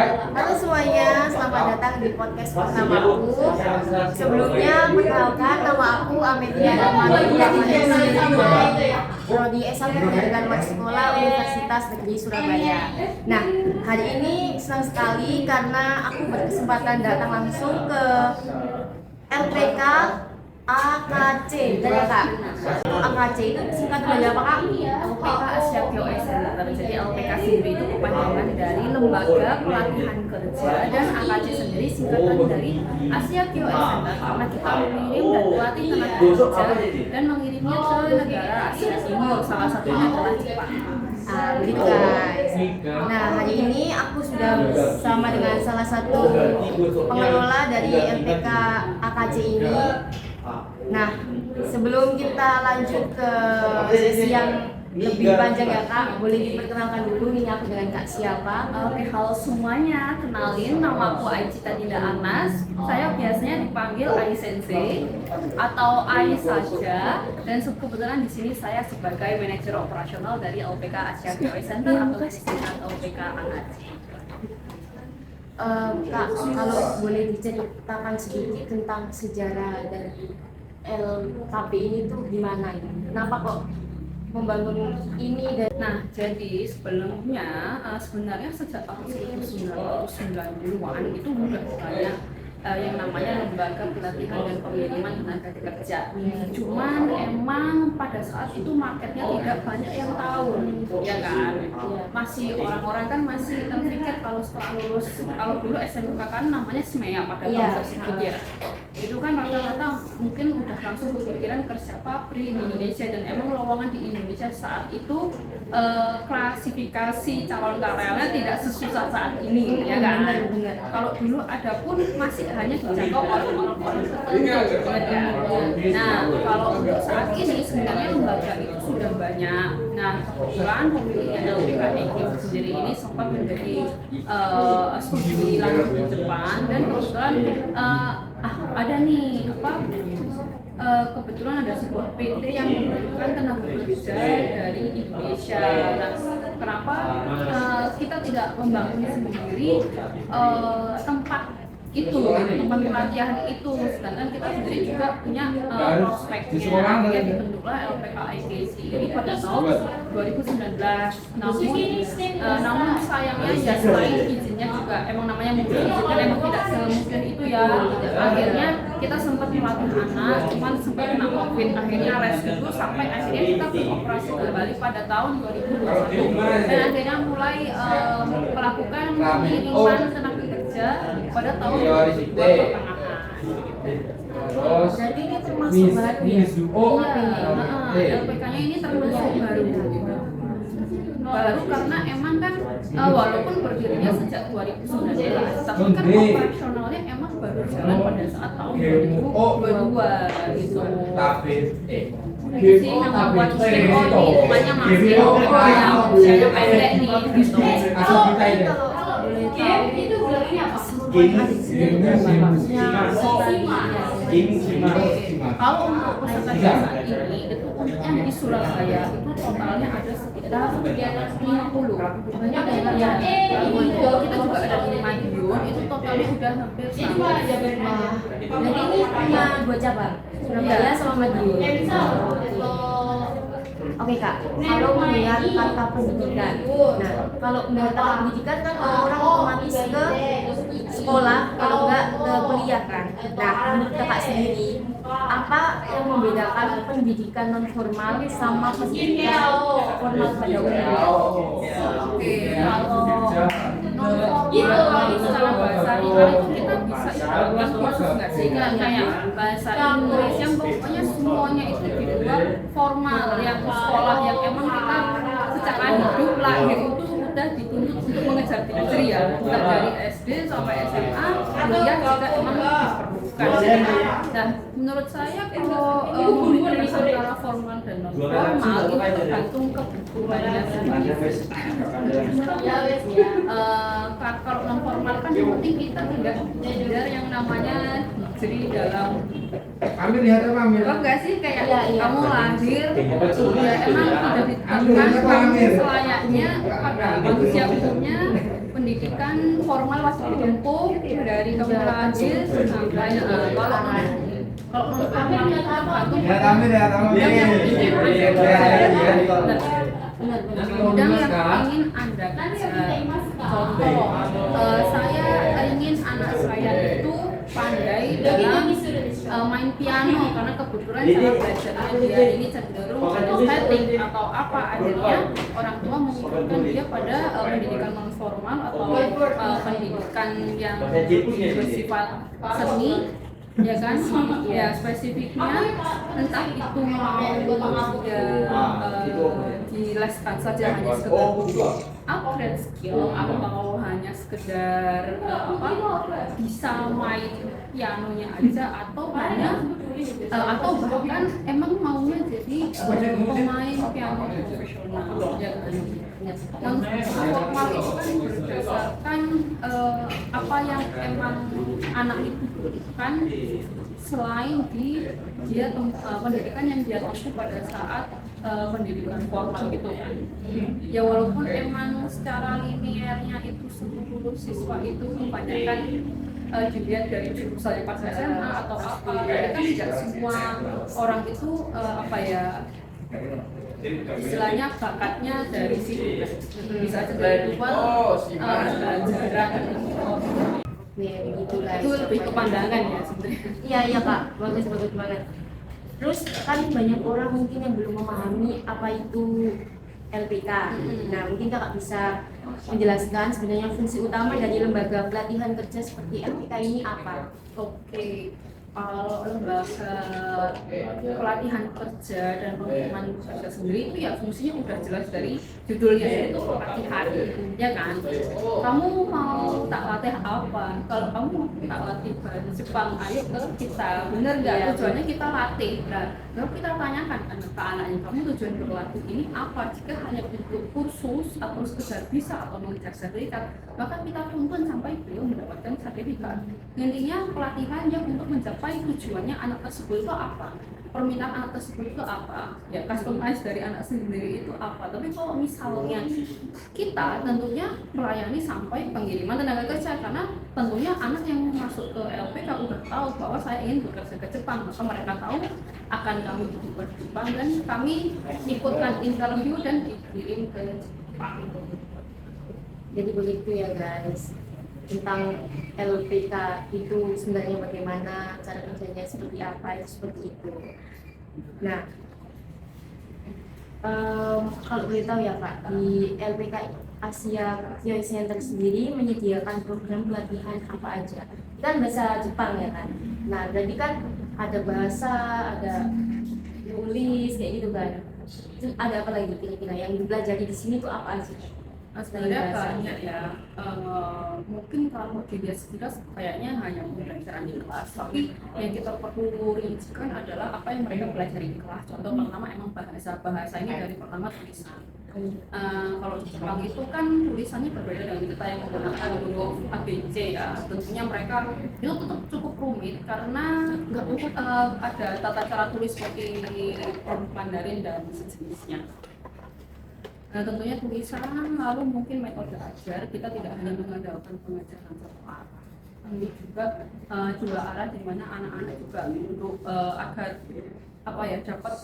Halo semuanya, selamat datang di podcast pertamaku. Sebelumnya, perkenalkan nama aku Amelia Rahmadia dari Prodi S1 Pendidikan Sekolah Universitas Negeri Surabaya. Nah, hari ini senang sekali karena aku berkesempatan datang langsung ke LPK AKC, dari Kak. AKC itu singkatan dari apa, Kak? LPK Asia POS Center. Jadi LPK sendiri itu kepanjangan dari Lembaga Pelatihan Kerja, dan AKC sendiri singkatan dari Asia POS Center, karena kita mengirim dan melatih tenaga kerja dan mengirimnya ke negara Asia Timur, salah satunya adalah Jepang. Begitu guys. Nah, hari ini aku sudah bersama dengan salah satu pengelola dari LPK AKC ini. Nah, sebelum kita lanjut ke sesi yang lebih panjang ya Kak, boleh diperkenalkan dulu ini aku dengan Kak siapa? Oke, halo semuanya, kenalin, nama aku Aicita Dinda Anas. Saya biasanya dipanggil Ai Sensei atau Ai saja, dan kebetulan di sini saya sebagai manajer operasional dari LPK Asia POS Center atau disingkat LPK AKC. Kak, kalau boleh diceritakan sedikit tentang sejarah dari LKP ini tuh gimana ini? Kenapa kok membangun ini? Dan Nah, jadi sebelumnya sebenarnya sejak tahun 1990-an itu udah banyak yang namanya lembaga pelatihan dan pengiriman tenaga kerja. Cuman emang pada saat itu marketnya tidak banyak yang tahu, ya kan? Masih orang-orang kan masih terpikir kalau setelah lulus, kalau dulu SMK kan namanya SMEA pada tahun tersebut ya. Itu kan rata-rata mungkin udah langsung berpikiran kerja pabrik di Indonesia, dan emang lowongan di Indonesia saat itu klasifikasi calon karyawannya tidak sesusah saat ini, ya kan? Kalau dulu ada pun masih hanya dijangkau orang-orang tertentu. Nah, kalau untuk saat ini sebenarnya lembaga itu sudah banyak. Nah, kebetulan pemiliknya LPK sendiri ini sempat menjadi studi lanjut di Jepang, dan kebetulan ada nih kebetulan ada sebuah PT yang membutuhkan tenaga kerja dari Indonesia. Nah, kenapa kita tidak membangun sendiri tempat pelatihan itu, sedangkan kita sendiri juga punya prospeknya. Akhirnya dibentuklah LPK IKC ini pada tahun 2019. Namun sayangnya ya, selain izinnya juga emang namanya mungkin izin kan emang tidak semudah itu ya. Akhirnya kita sempat melatih anak, cuman sempat kena COVID, akhirnya rest dulu sampai akhirnya kita beroperasi kembali pada tahun 2021, dan akhirnya mulai melakukan pengiriman tenaga kerja pada tahun 2022 pertengahan. jadi ini termasuk baru ya? LPK-nya ini termasuk baru karena emang kan walaupun berdirinya sejak 2019, tapi kan operasionalnya emang baru jalan pada saat tahun 2022 gitu. Jadi nama buat CEO ini rumahnya masih usianya pendek nih gitu. Kalau untuk peserta saat ini itu untuknya di Surabaya itu totalnya ada sekitar 50. Ya, kita juga ada di Madiun, itu totalnya udah hampir sama. Jadi ini punya dua cabang, Surabaya sama Madiun. Oke Kak, kalau melihat kata pendidikan, nah kalau melihat kata pendidikan kan orang otomatis ke sekolah, kalau enggak ke kuliah kan. Nah menurut Kakak sendiri, apa yang membedakan pendidikan non formal sama pendidikan formal pada umumnya? Oke, kalau non formal itu secara bahasa Inggris itu kita bisa ikutkan kursus nggak sih, kayak bahasa Inggris yang pokoknya semuanya itu di luar formal, yang sekolah yang emang kita secara hidup lahir itu udah dituntut untuk mengejar degree ya, mulai dari SD sampai SMA, kuliah juga emang diperlukan. Dan menurut saya kalau membedakan antara formal dan non formal itu tergantung kebutuhannya sendiri. Kalau non formal kan yang penting kita tidak belajar yang namanya degree dalam enggak sih, kayak kamu lahir ya emang tidak ditekankan kamu selayaknya pada manusia umumnya pendidikan formal wajib ditempuh dari kamu lahir sampai kalau non formal itu tergantung bidang yang ingin Anda kejar. Contoh, saya ingin anak saya itu pandai dalam main piano karena kebetulan cara belajarnya dia ini cenderung estetik atau apa, akhirnya orang tua menginginkan dia pada pendidikan non formal atau pendidikan yang bersifat seni, ya kan, ya spesifiknya entah itu mau dia dileskan saja hanya sekedar untuk upgrade skill atau hanya sekedar bisa main pianonya aja atau hanya atau bahkan emang maunya jadi pemain piano profesional, ya kan. Yang formal itu kan berdasarkan apa yang emang anak itu butuhkan selain di dia pendidikan yang dia tempuh pada saat pendidikan formal gitu kan. Ya walaupun emang secara linearnya itu seluruh siswa itu kebanyakan dilihat dari jurusannya pas SMA atau apa, tapi kan tidak semua orang itu istilahnya bakatnya dari situ, bisa aja dari luar pelajaran. Ya begitu guys. Itu lebih ke pandangan ya sebenarnya. Iya Kak, bagus banget. Terus kan banyak orang mungkin yang belum memahami apa itu LPK. Nah mungkin Kakak bisa menjelaskan sebenarnya fungsi utama dari lembaga pelatihan kerja seperti LPK ini apa? Oke. Kalau lembaga pelatihan kerja dan pengembangan kerja sendiri itu ya fungsinya udah jelas dari judulnya, yaitu pelatihan, ya kan? Kamu mau tak latih apa? Kalau kamu mau tak latih bahasa Jepang, ayo ke kita, bener nggak? Tujuannya kita latih. Nah, lalu kita tanyakan ke anaknya, kamu tujuan berlatih ini apa? Jika hanya untuk kursus atau sekedar bisa atau mengejar sertifikat, maka kita tuntun sampai beliau mendapatkan sertifikat. Intinya pelatihan yang untuk mencapai tujuannya anak tersebut itu apa, permintaan anak tersebut itu apa, ya customize dari anak sendiri itu apa. Tapi kalau misalnya kita tentunya melayani sampai pengiriman tenaga kerja, karena tentunya anak yang masuk ke LPK udah tahu bahwa saya ingin bekerja ke Jepang, maka mereka tahu akan kami dikirim ke Jepang dan kami ikutkan interview dan dikirim ke Jepang. Jadi begitu ya guys, tentang LPK itu sebenarnya bagaimana, cara kerjanya seperti apa, itu seperti itu. Nah, kalau boleh tahu ya Kak, di LPK Asia Kyoei Center sendiri menyediakan program pelatihan apa aja? Kan bahasa Jepang ya kan? Nah, jadi kan ada bahasa, ada nulis kayak gitu kan? Itu ada apa lagi kira-kira yang dipelajari di sini tuh apa aja? Sebenarnya banyak ya, mungkin kalau dilihat sekilas kayaknya hanya pembelajaran di kelas, tapi yang kita perlu rincikan adalah apa yang mereka pelajari di kelas. Contoh pertama emang bahasa ini dari pertama tulisan. Kalau di Jepang itu kan tulisannya berbeda dengan kita yang menggunakan huruf ABC ya. Tentunya mereka itu tetap cukup rumit karena ada tata cara tulis seperti Mandarin dan sejenisnya. Nah, tentunya tulisan, lalu mungkin metode ajar, kita tidak hanya mengandalkan pengajaran satu arah, tapi juga dua arah, di mana anak-anak juga untuk agar dapat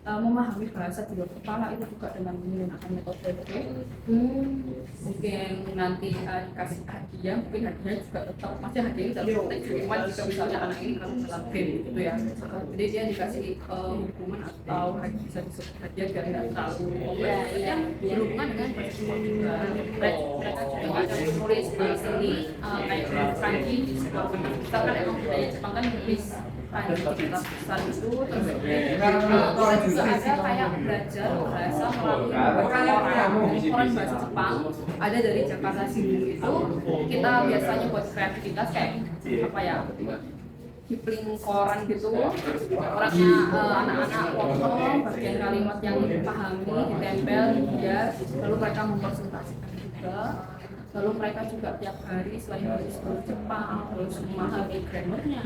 memahami bahasa di luar kepala itu juga dengan menggunakan metode itu. Mungkin nanti dikasih hadiah, mungkin hadiahnya juga tetap masih hadiah dalam konteks hukuman jika misalnya anak ini kalau dalam game gitu ya. Jadi dia dikasih hukuman atau bisa disebut hadiah biar nggak terlalu yang berhubungan dengan persiapan juga. Mereka juga ada menulis seni kayak kanji di sebuah bentuk. Kita kan emang budaya Jepang kan nulis kanji di kitab besar itu, terus kita juga ada kayak belajar bahasa melalui koran bahasa Jepang, ada dari Jakarta Shimbun itu. Kita biasanya buat kreativitas kayak kipling koran gitu, orangnya anak-anak potong bagian kalimat yang dipahami, ditempel dia, lalu mereka mempresentasikan juga. Lalu mereka juga tiap hari selain menulis Jepang, terus memahami grammarnya,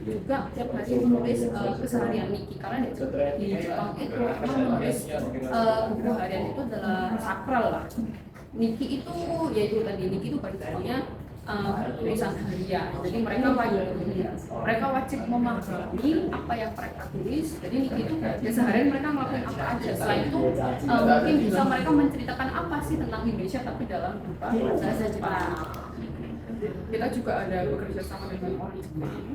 juga tiap hari menulis keseharian Niki, karena di Jepang itu memang menulis buku harian itu adalah sakral lah. Niki itu yaitu tadi Niki itu bagiannya tulisan harian. Jadi mereka wajib memahami apa yang mereka tulis. Jadi Niki itu ya seharian mereka melakukan apa aja. Setelah itu mungkin bisa mereka menceritakan apa sih tentang Indonesia tapi dalam bahasa Jepang. Kita juga ada bekerja sama dengan orang Jepang.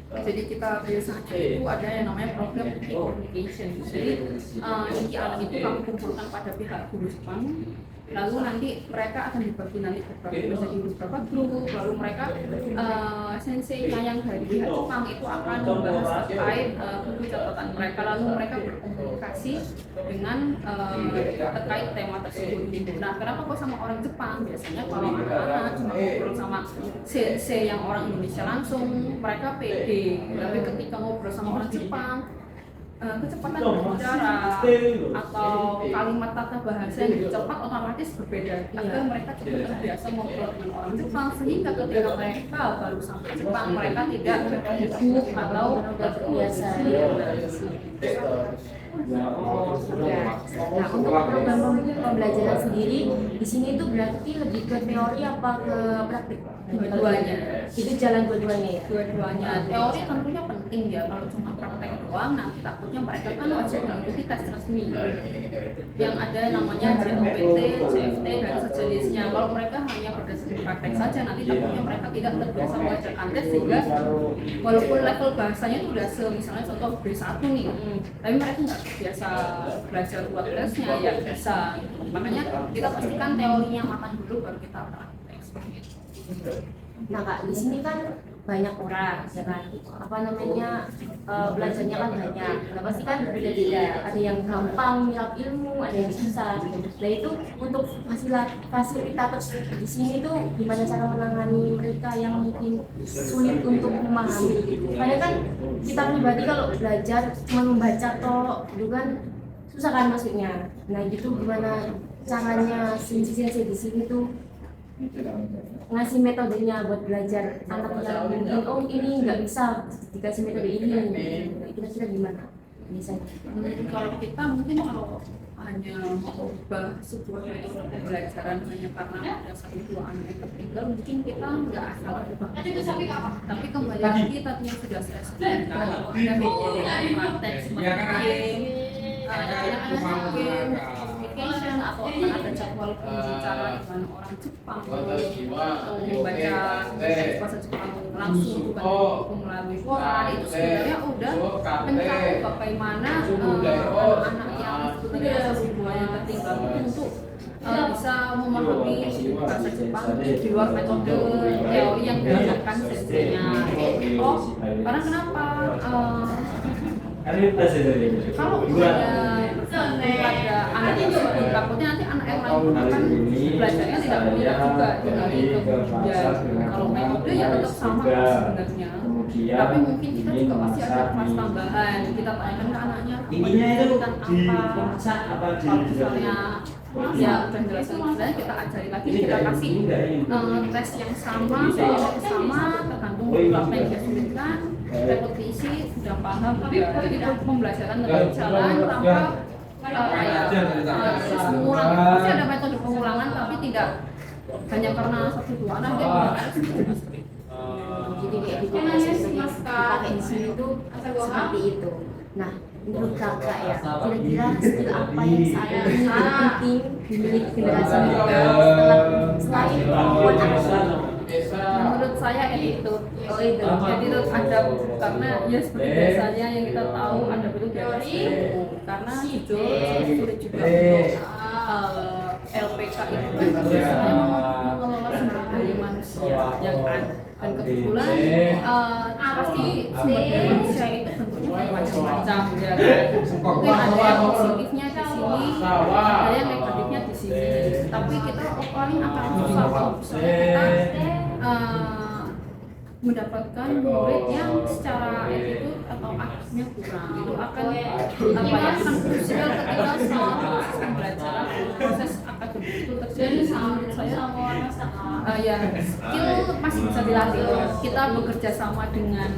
Jadi kita biasanya itu ada yang namanya program e-communication. Jadi Niki anak itu kami kumpulkan pada pihak guru Jepang. Lalu nanti mereka akan dibagi nanti menjadi beberapa grup. Lalu mereka sensei-nya yang dari pihak Jepang itu akan membahas terkait buku catatan mereka. Lalu mereka berkomunikasi dengan terkait tema tersebut. Nah, kenapa kok sama orang Jepang? Biasanya kalau anak-anak cuma ngobrol sama sensei yang orang Indonesia langsung, mereka pede. Tapi ketika ngobrol sama orang Jepang, kecepatan berbicara atau kalimat tata bahasa yang cepat otomatis berbeda. Agar mereka cepat terbiasa ngobrol dengan orang Jepang, sehingga ketika mereka baru sampai Jepang mereka tidak gugup atau terbiasa. Nah, untuk program pembelajaran sendiri di sini itu berarti lebih ke teori apa ke praktik? Dua-duanya. Itu jalan dua-duanya ya? Dua-duanya. Teori tentunya penting ya, kalau cuma praktek doang nanti takutnya mereka kan wajib mengikuti tes resmi yang ada namanya JOPT, CFT dan sejenisnya. Kalau mereka hanya berdasarkan praktek saja nanti takutnya mereka tidak terbiasa mengerjakan tes, sehingga walaupun level bahasanya itu udah misalnya contoh B1 nih, tapi mereka nggak biasa belajar buat tesnya ya bisa. Makanya kita pastikan teorinya matang dulu baru kita praktek. Nah Kak, di sini kan banyak orang, ya kan? Apa namanya, belajarnya kan banyak. Nah pasti kan berbeda-beda. Ada yang gampang nyerap ilmu, ada yang susah. Nah itu untuk fasilitator di sini tuh gimana cara menangani mereka yang mungkin sulit untuk memahami. Karena kan kita pribadi kalau belajar cuma membaca toh, itu kan susah kan maksudnya. Nah gitu gimana caranya sensei di sini tuh ngasih metodenya buat belajar anak yang mungkin ini nggak bisa dikasih metode ini, kira-kira gimana misalnya? Kalau kita mungkin kalau hanya mengubah sebuah metode pembelajaran hanya karena ada satu dua anak yang tertinggal, mungkin kita nggak asal ubah. Tapi kembali lagi tadi yang sudah saya sebutkan, ada metode praktek seperti communication atau akan ada jadwal pembicara dengan orang Jepang atau membaca bahasa Jepang langsung bukan melalui koran. Itu sebenarnya udah mencakup bagaimana anak-anak yang sebetulnya dua yang tertinggal itu untuk bisa memahami bahasa Jepang di luar metode teori yang diajarkan senseinya. Karena kenapa? Kalau ada anak yang seperti takutnya nanti anak yang lain akan belajarnya tidak punya juga dari kemudian. Kalau metode ya tetap sama sebenarnya, tapi mungkin kita juga pasti ada kelas tambahan. Kita tanyakan ke anaknya tentang apa, kalau misalnya ya udah jelasin kita ajari lagi, kita kasih tes yang sama, tergantung apa yang dia sulitkan, repetisi sudah paham. Jadi pembelajaran tetap jalan tanpa pengulangan. Pasti ada metode pengulangan, tapi tidak hanya karena satu dua anak dia jadi kayak gitu dipakai di sini tuh seperti itu. Nah menurut kakak ya, kira-kira skill apa yang saat ini penting dimiliki generasi muda selain kemampuan akademik? Menurut saya itu jadi terus ada, karena ya seperti biasanya yang kita tahu ada bentuk di atas ilmu. Karena jujur sulit juga untuk LPK itu biasanya mengelola sumber daya manusia yang ada, dan kebetulan pasti sumber daya manusia itu bentuknya macam-macam ya kan. Mungkin ada yang positifnya di sini, ada yang negatifnya di sini, tapi kita paling akan susah kalau misalnya kita mendapatkan murid yang secara attitude atau akhlaknya kurang. Itu akan krusial ketika semua proses pembelajaran, proses akademik itu terjadi. Menurut saya ya skill masih bisa dilatih. Kita bekerja sama dengan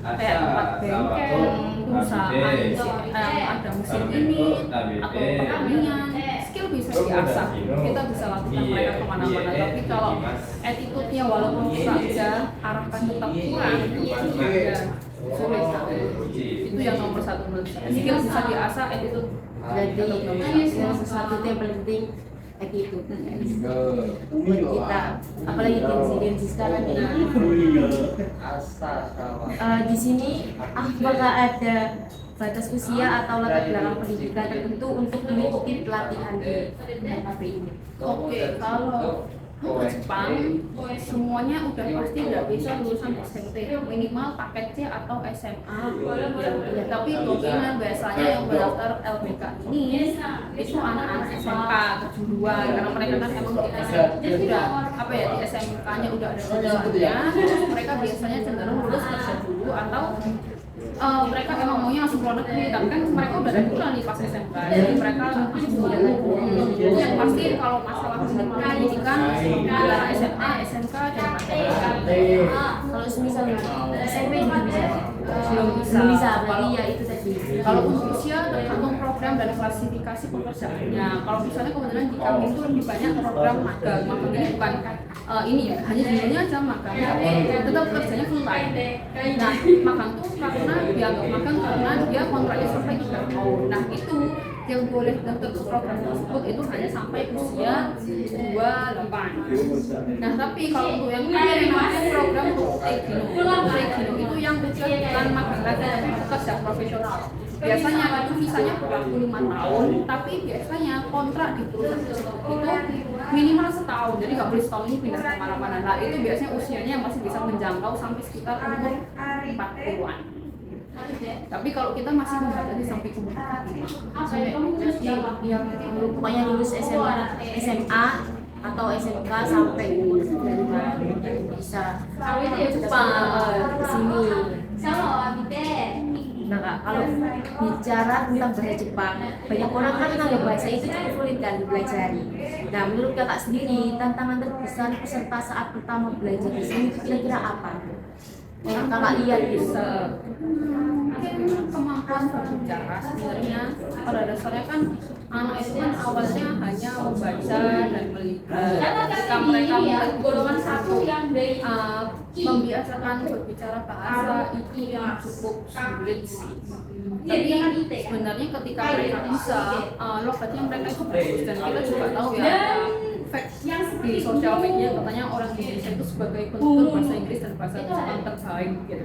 kayak tempat bengkel, perusahaan ada mesin ini atau pertanian, skill skill bisa diasah, kita bisa lakukan mereka kemana-mana. Tapi kalau attitude-nya walaupun kita bisa arahkan tetap kurang, ya sulit. Itu yang nomor satu menurut saya. Skill bisa diasah, attitude Berarti yang sesuatu yang paling penting attitude buat kita, apalagi Gen Z sekarang ini. Di sini apakah ada batas usia atau latar belakang pendidikan tertentu untuk mengikuti pelatihan di FKB ini? Oke, kalau ke Jepang semuanya udah pasti udah bisa lulusan SMP, minimal paket C atau SMA ya. Tapi kemungkinan biasanya yang berdaftar LPK ini itu anak-anak SMK kejuruan, karena mereka kan emang di SMP udah apa ya, di SMK-nya udah ada lulusannya, terus mereka biasanya cenderung lulus kerja dulu atau mereka emang maunya langsung keluar negeri, tapi kan mereka udah ada dulu nih pas SMK, jadi mereka yang pasti kalau masalah pendidikan antara SMA, SMK dan Kalau semisal SMP juga bisa. belum bisa. Berarti ya itu tadi. Kalau untuk usia tergantung program dan klasifikasi pekerjaannya. Kalau misalnya kebetulan di kami itu lebih banyak program magang. Magang ini bukan ini ya, hanya judulnya aja magang, tapi tetap kerjanya full time. Nah, magang tuh karena dianggap magang karena dia kontraknya sampai 3 tahun. Nah, itu yang boleh daftar ke program tersebut itu hanya sampai usia 28. Nah, tapi kalau untuk yang lain namanya program untuk Regino itu yang bukan magang lagi tapi kerja profesional. Biasanya itu visanya 45 tahun, tapi biasanya kontrak di perusahaan tersebut itu minimal setahun, jadi nggak boleh setahun ini pindah kemana-mana. Nah, itu biasanya usianya masih bisa menjangkau sampai sekitar umur 40-an. Tapi kalau kita masih membatasi sampai umur 45. Yang pokoknya lulus SMA atau SMK sampai umur 35 bisa Jepang ke sini. Nah Kak, kalau bicara tentang bahasa Jepang, banyak orang kan menganggap bahasa itu cukup sulit kan dipelajari. Nah, menurut Kakak sendiri, tantangan terbesar peserta saat pertama belajar di sini kira-kira apa? Yang Kakak lihat gitu. Mungkin kemampuan berbicara sebenarnya pada dasarnya kan anak itu kan awalnya hanya membaca dan melihat. Ketika mereka mulai golongan satu yang membiasakan berbicara bahasa itu yang cukup sulit sih. Tapi sebenarnya ketika mereka bisa, logatnya mereka itu bagus, dan kita juga tahu ya fact di sosial media katanya orang Indonesia itu sebagai penutur bahasa Inggris dan bahasa Jepang terbaik gitu.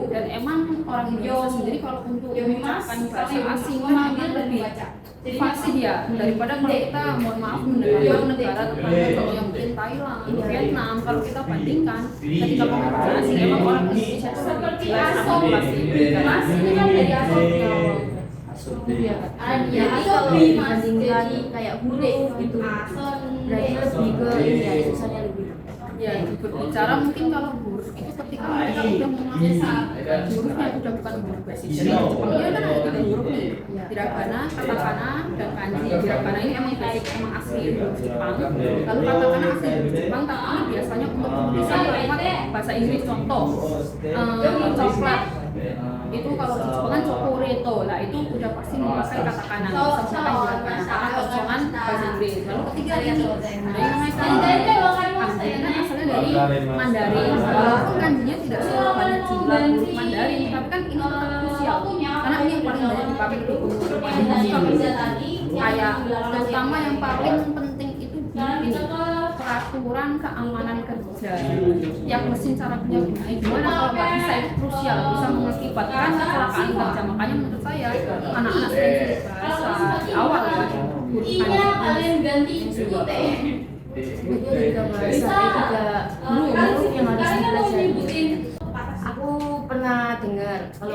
Dan emang orang Indonesia sendiri kalau untuk mengucapkan bahasa asing kan dia lebih fasih ya daripada kalau kita mohon maaf mendengarkan negara tetangga contohnya mungkin Thailand, Vietnam. Kalau kita bandingkan ketika ngomong bahasa asing emang orang Indonesia itu lebih jelas artikulasi karena aslinya kan dari asalnya. Iya. Jadi kalau dibandingkan kayak huruf gitu, berarti lebih ke ini ya, susahnya lebih. Ya, berbicara mungkin kalau huruf itu ketika mereka udah menguasai hurufnya udah bukan huruf basic. Jadi di Jepangnya kan ada 3 huruf nih, hiragana, katakana, dan kanji. Hiragana ini emang basic, emang asli huruf Jepang. Lalu katakana asli huruf Jepang, tapi ini biasanya untuk tulisan lewat bahasa Inggris. Contoh, coklat itu kalau di Jepang kan chocoreto, lah itu udah pasti memakai katakana, sampai hiragana karena kosongan bahasa Inggris. Lalu ketiga ini ada yang namanya kanji. Kanji kan asalnya dari Mandarin, walaupun kanjinya tidak sebanyak jumlah huruf Mandarin, tapi kan ini tetap krusial karena ini yang paling banyak dipakai di kayak terutama yang paling penting itu ini peraturan keamanan kerja yang mesin cara penyebutnya gimana kalau nggak bisa itu krusial, bisa mengakibatkan kecelakaan kerja. Makanya menurut saya anak-anak sering bahasa di awal ya Jadi juga bahasa juga huruf yang harus dipelajari. Aku pernah dengar kalau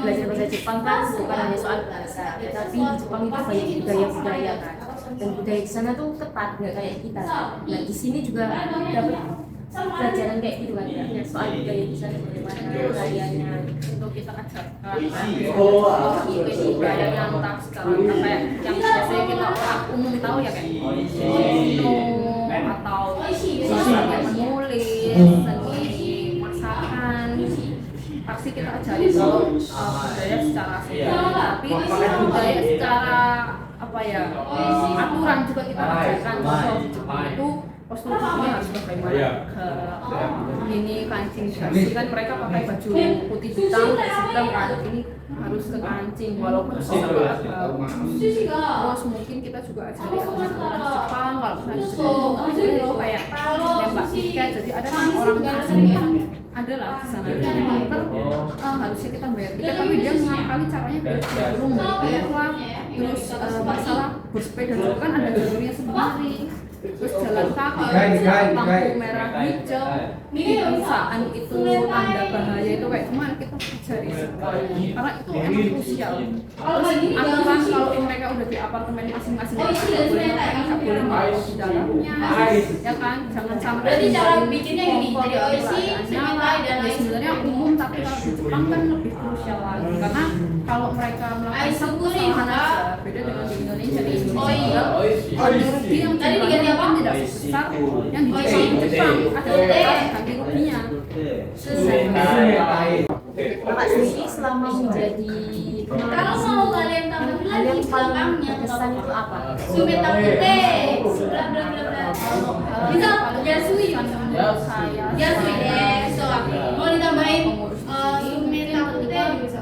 belajar bahasa Jepang kan bukan hanya soal bahasa, tetapi di Jepang itu banyak budaya-budaya kan, dan budaya di sana tuh ketat nggak kayak kita. Nah di sini juga dapat pelajaran kayak gitu kan ya, soal budaya di sana bagaimana budayanya untuk kita ajarkan itu budaya yang entah secara kayak yang biasanya kita orang umum tahu ya kayak Kino atau misalnya menulis, seni masakan, pasti kita ajarin dulu budaya secara sosial, tapi budaya secara apa aturan juga kita ajarkan. Kalau di Jepang itu prostitusinya harus bagaimana, ini kancing bersih kan mereka pakai baju putih hitam kan, ini harus ke kancing walaupun sesuatu terus mungkin kita juga ajari aturan Jepang. Kalau misalnya di Jepang itu kayak nembak tiket, jadi ada kan orang asing yang ada lah di sana harusnya kita bayar tiket tapi dia mengakali caranya belum bayar lah. Terus masalah bersepeda juga kan ada jalurnya sendiri, terus jalan kaki, lampu merah hijau, di perusahaan itu tanda bahaya itu kayak gimana kita pelajari karena itu emang krusial. Terus aturan kalau mereka udah di apartemen masing-masing nggak boleh merokok di dalamnya, ya kan, jangan sampai. Berarti cara bikinnya gini, jadi OISI, sebenarnya dan lain sebenarnya umum, tapi kalau di Jepang kan lebih krusial lagi karena kalau mereka melakukan satu kesalahan aja beda dengan di Indonesia. Di Indonesia rugi yang tadi diganti apa? Tidak sebesar yang di Jepang ada ganti ruginya. Bapak sendiri selama menjadi kalau mau kalian tambah hal yang lagi paling belakangnya berkesan itu apa? Sumit takute bla bla bla bla bisa Yasui Yasui deh so mau ditambahin Sumit takute bisa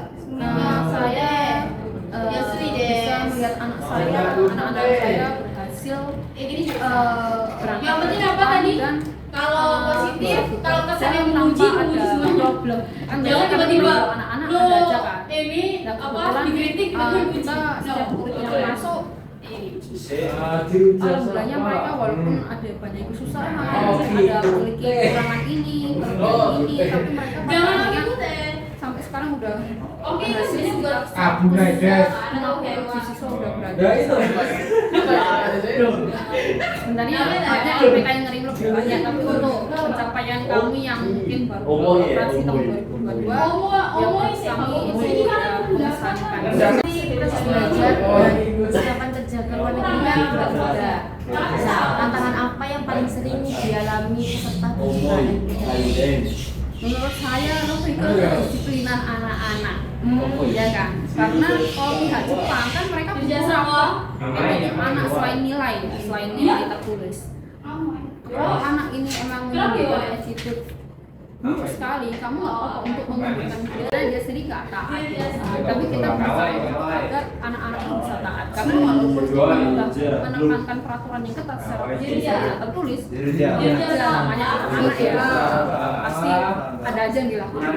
Saya Yasui deh bisa melihat anak-anak saya berhasil gini berangkat. yang penting apa tadi? Dan Kalau positif, kalau kesan yang tanpa menguji ada semua. problem kan Jangan tiba-tiba anak-anak lo ada aja kan. ini Dan apa kebetulan dikritik tapi puji. kita setiap murid yang masuk Alhamdulillahnya alhamdulillahnya mereka walaupun ada banyak kesusahan, ada memiliki kekurangan ini, kelebihan ini, tapi mereka Jangan pada aku teh. sampai sekarang udah Oke, itu sebenarnya buat Abu Naides. siswa udah berada. Ya itu. Sebenarnya banyak mereka yang ngerim lebih banyak, tapi untuk pencapaian kami yang mungkin baru operasi tahun 2022 yang kami ini mengesankan. Kita belajar dan persiapan kerja ke luar negeri yang berbeda. Nah, tantangan apa yang paling sering dialami peserta kunjungan? Menurut saya lebih ke kedisiplinan anak-anak, ya kan? Karena kalau pihak Jepang kan mereka punya anak selain nilai tertulis. Kalau anak ini emang menunjukkan attitude buruk sekali, kamu nggak apa-apa untuk memberikan dia sendiri nggak taat. Tapi kita berusaha agar anak-anak ini bisa taat. Karena walaupun kita sudah menekankan peraturan yang ketat secara tertulis, namanya anak-anak ya pasti ada aja yang dilakukan.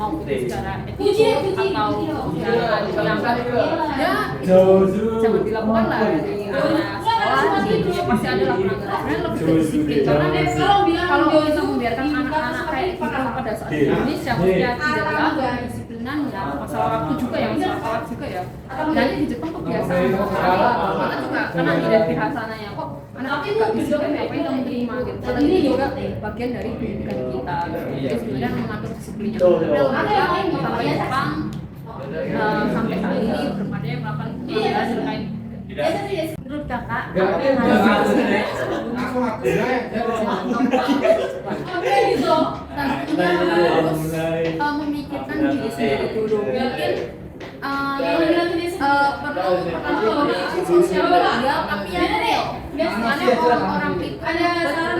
Mau itu secara etis atau dianggap ya itu jangan dilakukan lah di area sekolah. Gitu ya pasti ada lah pelanggaran. Sebenarnya lebih ke disiplin karena kalau kita membiarkan anak-anak kayak gitu pada saat di Indonesia mestinya tidak diatur disiplinan ya, masalah waktu juga ya, masalah sholat juga ya. Dan di Jepang kebiasaan kita juga karena tidak pihak sana ya kok anak nggak disiplin apa yang kamu terima gitu. Karena ini juga bagian dari pendidikan kita. Jadi sebenarnya mengatur disiplinnya. Tapi sampai Jepang sampai saat ini belum ada yang melakukan pelanggaran terkait. Menurut kakak, apa yang harus harus memikirkan diri sendiri dulu. Mungkin perlu sosial media tapi yang real. Biasanya orang-orang itu ada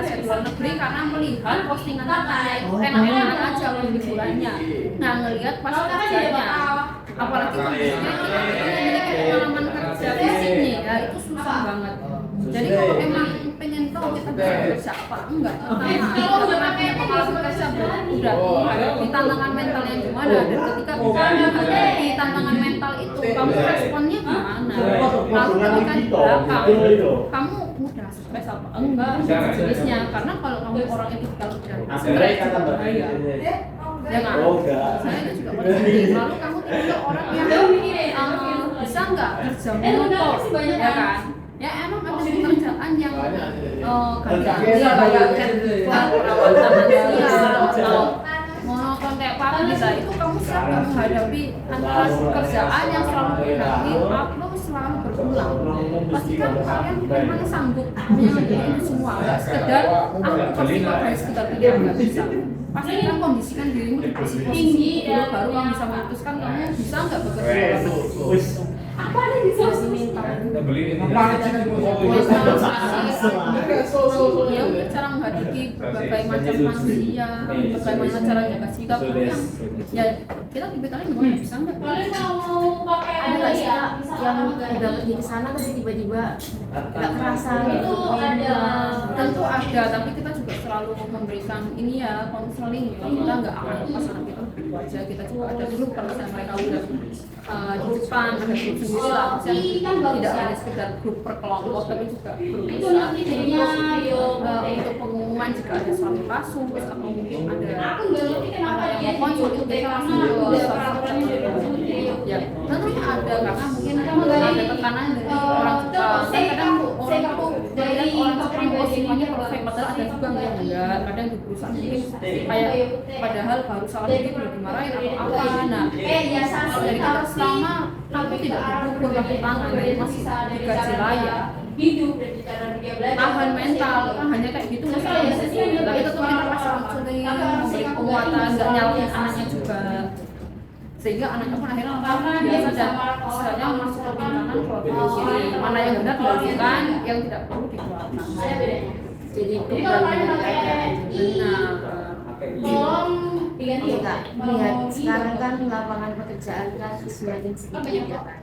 di luar negeri karena melihat postingan katanya itu enak-enak aja liburannya. Nah ngelihat pas kerjanya, apalagi kondisinya kita memiliki pengalaman kerja di sini ya itu susah banget. Jadi kalau emang pengen tahu kita bisa kerja apa enggak, kalau udah punya pengalaman kerja udah menghadapi tantangan mental yang gimana, dan ketika menghadapi tantangan mental itu kamu responnya gimana, lalu ketika di belakang kamu mudah stres apa enggak jenisnya, karena kalau kamu orang itu kalau tidak stres itu bahaya ya kan. Saya itu juga penting. Lalu kamu tipe orang yang bisa nggak kerja monoton ya kan, ya emang ada pekerjaan yang ganti-ganti perawatan manusia atau monoton kayak Pak itu kamu siap nggak menghadapi antara pekerjaan yang selalu berganti upload selalu berulang. Pastikan kalian memang sanggup menjalani semua, nggak sekedar pasti dari sekedar tidak nggak bisa. Pastikan kondisikan dirimu di posisi dulu baru kamu bisa memutuskan kamu bisa nggak bekerja. Apa ada di masih mental ya udah cara menghadapi berbagai macam manusia, bagaimana cara jaga sikap yang ya kita tipikalnya gimana bisa nggak? Kalian mau pakai ada nggak sih Kak, yang udah pergi ke sana tapi tiba-tiba nggak kerasa gitu? ada. Tentu ada, tapi kita juga selalu memberikan ini ya konseling ya. Kita nggak akan lepas anak kita begitu aja. Kita juga ada grup kalau misalnya mereka udah di depan ada grup sendiri lah. Misalnya tidak hanya sekedar grup per kelompok, tapi juga grup Itu nanti jadinya untuk pengumuman jika ada suatu kasus atau mungkin ada aku nggak ngerti kenapa yang dia mau konsul itu karena langsung udah ke peraturannya udah ya tentunya ada karena mungkin ada tekanan dari orang kadang orang itu dari orang sekarang posisinya perfect padahal ada juga yang enggak kadang di perusahaan mungkin kayak padahal baru salah dikit udah dimarahin atau apa nah ya sama dari kita selama aku tidak dipukul kaki tangan masih digaji layak hidup dan cara dia belajar tahan mental hanya kayak gitu masalah tapi tetap kita pasang sering memberi penguatan nggak nyalahin anaknya juga sehingga anaknya pun akhirnya biasa dan istilahnya masuk ke pintaran keluarga kiri mana yang benar dilakukan yang tidak perlu dikeluarkan ada bedanya Jadi itu jadi kalau kalian pakai benar tolong diganti Iya Kak, lihat sekarang kan lapangan pekerjaan kan semakin sedikit ya kan.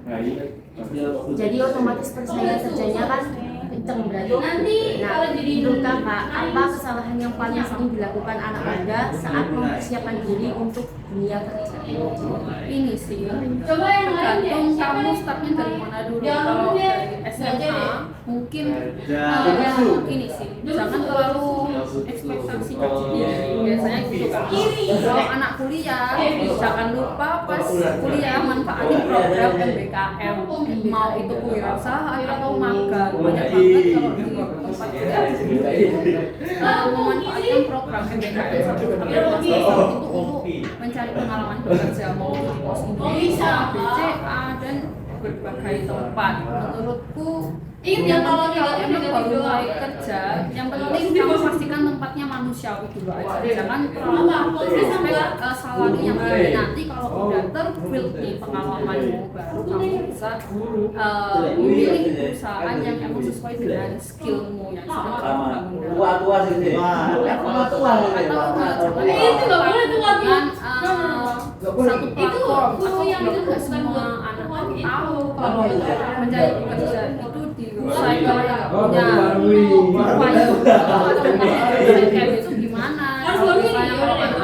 Jadi otomatis persaingan kerjanya kan kenceng berarti. Nanti Nah, kalau jadi menurut Kakak, apa kesalahan yang paling sering dilakukan anak Anda saat mempersiapkan diri untuk dunia kerja? ini sih coba yang lain tergantung deh kamu startnya dari mana dulu Jangan kalau dulu deh. dari SMA mungkin ini sih jangan terlalu ekspektasi kecil biasanya gitu kan kalau anak kuliah jangan lupa pas kuliah manfaatin program MBKM mau itu kewirausahaan atau magang banyak banget kalau di tempat kerja memanfaatkan program MBKM satu itu untuk mencari pengalaman bekerja mau di pos Indonesia, BCA dan berbagai tempat. Menurutku Ingat yang kalau emang baru mulai kerja, yang penting kamu pastikan tempatnya manusiawi dulu aja. Jangan terlalu expect salary yang tinggi. Nanti kalau udah terbuild nih pengalamanmu baru kamu bisa memilih perusahaan yang emang sesuai dengan skillmu yang sudah kamu bangun. Tua sini. itu nggak boleh tuh lagi Satu platform itu atau yang itu nggak bukan semua buat anak buat itu. tahu kalau mencari pekerja itu di website kalau yang nggak punya profile atau kayak itu gimana kalau misalnya kalau anak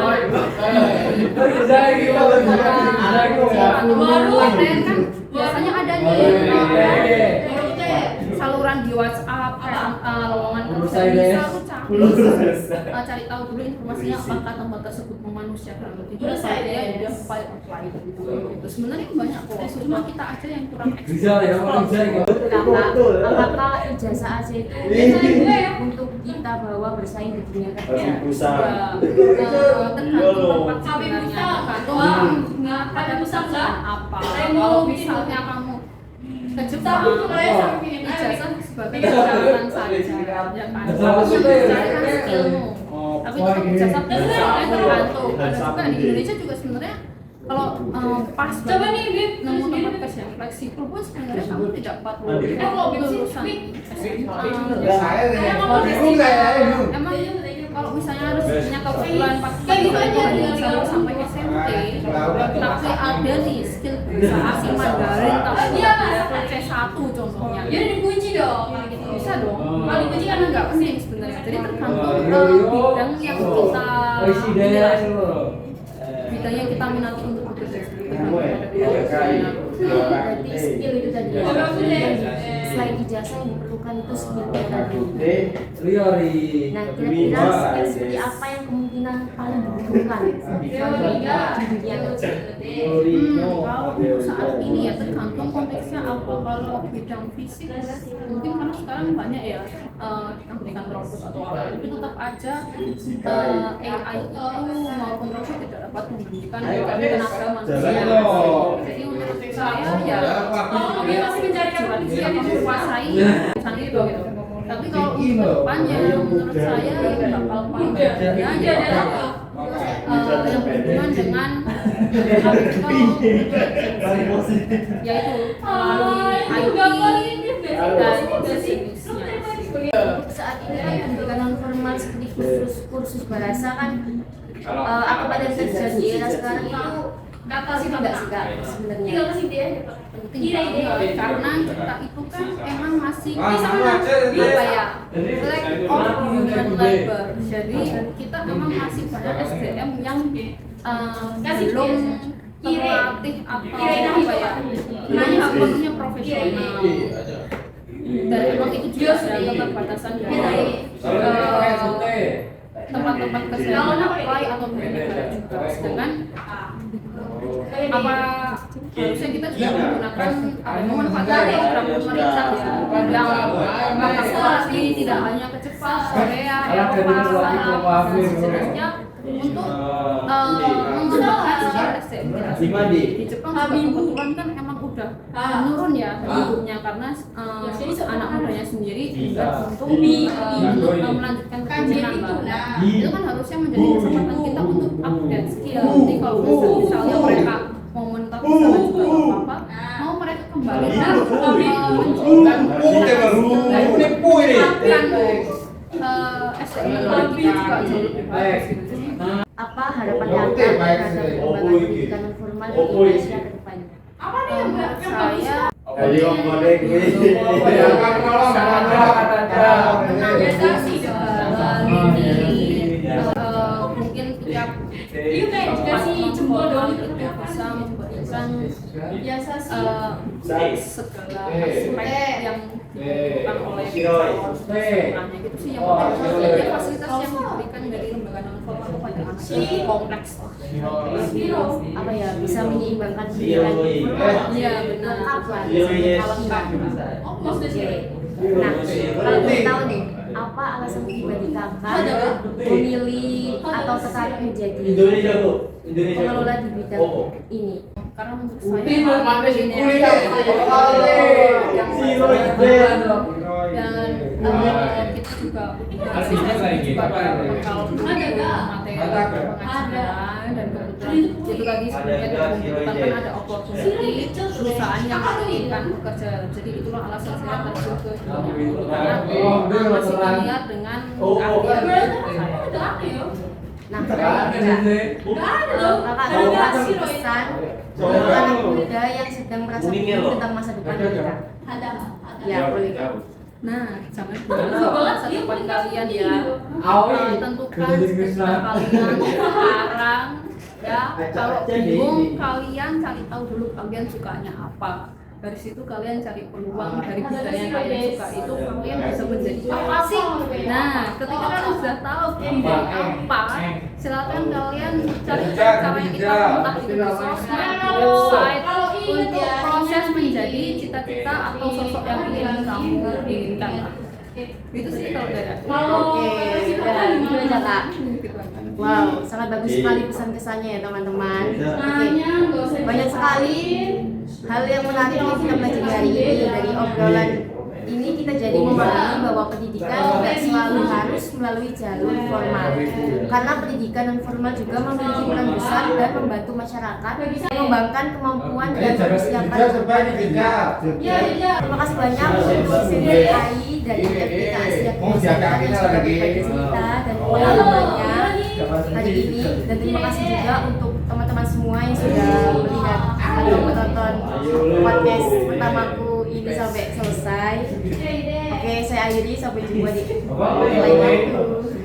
kan biasanya ada nih saluran di WhatsApp lowongan kerja bisa aku cari tahu dulu informasinya apakah tempat tersebut memanusiakan atau tidak saya udah apply gitu sebenarnya banyak kok cuma kita aja yang kurang Apakah ijazah AC itu untuk kita bawa bersaing di dunia kerja? Tergantung tempat sebenarnya tergantung pada pekerjaan apa kalau misalnya kamu ke Jepang ijazah sebagai perjalanan saja ya kan yang dicari kan skillmu tapi kalau ijazah pekerjaan tergantung ada juga di Indonesia juga sebenarnya kalau pas Coba nih, Bib. nemu tempat kerja yang fleksibel pun sebenarnya kamu tidak perlu lulusan emang kalau misalnya rezekinya kebetulan pas itu aja sampai SMP tapi ada nih skill bahasa asing Mandarin tapi level C1 contohnya ya dikunci dong bisa dong kalau dikunci kan nggak penting sebenarnya jadi tergantung bidang yang kita bidang yang kita minati untuk bekerja Berarti skill itu tadi ya. Selain ijazah yang diperlukan itu skill tadi. Nah, kira-kira skill seperti apa yang kemungkinan paling dibutuhkan di dunia kerja? Kalau saat ini ya tergantung konteksnya apa. Kalau bidang fisik mungkin karena sekarang banyak ya aplikasi robot atau apa, tapi tetap aja AI itu maupun robot tidak dapat menggantikan tenaga manusia. Jadi menurut saya ya kalau dia masih mencari tradisi yang menguasai misalnya itu gitu. Tapi kalau untuk kedepannya menurut saya yang bakal paling berguna adalah yang berhubungan dengan artificial yaitu melalui IT dan sejenisnya. Saat ini kan pendidikan non formal seperti kursus bahasa kan aku pada kerja di era sekarang itu pasti tidak sih kak sebenarnya. Penting banget karena kita itu kan emang masih apa ya, lack of human labor. Jadi kita emang masih pada SDM yang belum terlatih atau apa ya, belum sepenuhnya profesional. Dan emang itu juga ada keterbatasan dari tempat-tempat kerja yang apply atau juga. Sedangkan apa harusnya kita juga menggunakan memanfaatkan program pemerintah yang memfasilitasi tidak hanya ke Jepang, Korea, Eropa, dan sejenisnya untuk mengembangkan secara SDM di Jepang juga kebetulan kan emang udah menurun ya penduduknya karena anak mudanya sendiri juga untuk melanjutkan pendidikan itu kan harusnya menjadi kesempatan kita untuk update skill. Nanti kalau misalnya mereka mau menetap di sana juga apa mau mereka kembali dan menunjukkan SDM lagi juga jauh lebih bagus. Apa harapan anda terhadap perkembangan pendidikan non formal di Indonesia ke depannya? Mungkin tiap jempol itu bisa memberikan segala aspek yang dibutuhkan oleh sekolahnya gitu sih. Yang penting jadi fasilitas yang diberikan dari lembaga non formal kepada anak kompleks Apa ya bisa menyeimbangkan pendidikan formal? iya benar Nah, kalau boleh tahu nih, apa alasan pribadi kakak memilih atau tertarik menjadi pengelola di bidang ini? karena menurut saya dan kita juga kalau materi pengajaran dan kebetulan itu tadi sebenarnya kan ada opportunity perusahaan yang menginginkan pekerja, jadi itulah alasan saya terjun ke dunia karena masih terlihat dengan keahlian saya. Nah, kakak mau kasih pesan untuk anak muda yang sedang merasa bingung tentang masa depan mereka. Ya, boleh. Nah, jangan dulu masa depan kalian ya. Tentukan cita kalian sekarang ya. Kalau bingung kalian cari tahu dulu kalian sukanya apa. Dari situ kalian cari peluang dari bidang yang kalian suka itu kalian bisa menjadi apa sih? Nah, ketika kalian sudah tahu bidang apa, silakan kalian cari caranya kita entah itu di sosmed, di website untuk proses menjadi cita-cita atau sosok yang ingin kamu inginkan. Itu sih kalau dari aku. Oke, udah itu aja kak. Wow, sangat bagus sekali pesan-kesannya ya teman-teman. Oke, banyak sekali hal yang menarik yang kita pelajari hari ini. Dari obrolan ini kita jadi memahami bahwa pendidikan tidak selalu harus melalui jalur formal, karena pendidikan non formal juga memiliki peran besar dan membantu masyarakat mengembangkan kemampuan dan mempersiapkan Terima kasih banyak untuk CDI dan IFBK Asia Tenggara yang sudah berbagi cerita dan pengalamannya hari ini, dan terima kasih juga untuk teman-teman semua yang sudah melihat atau menonton podcast pertamaku ini sampai selesai. Oke, saya akhiri, sampai jumpa di lain waktu.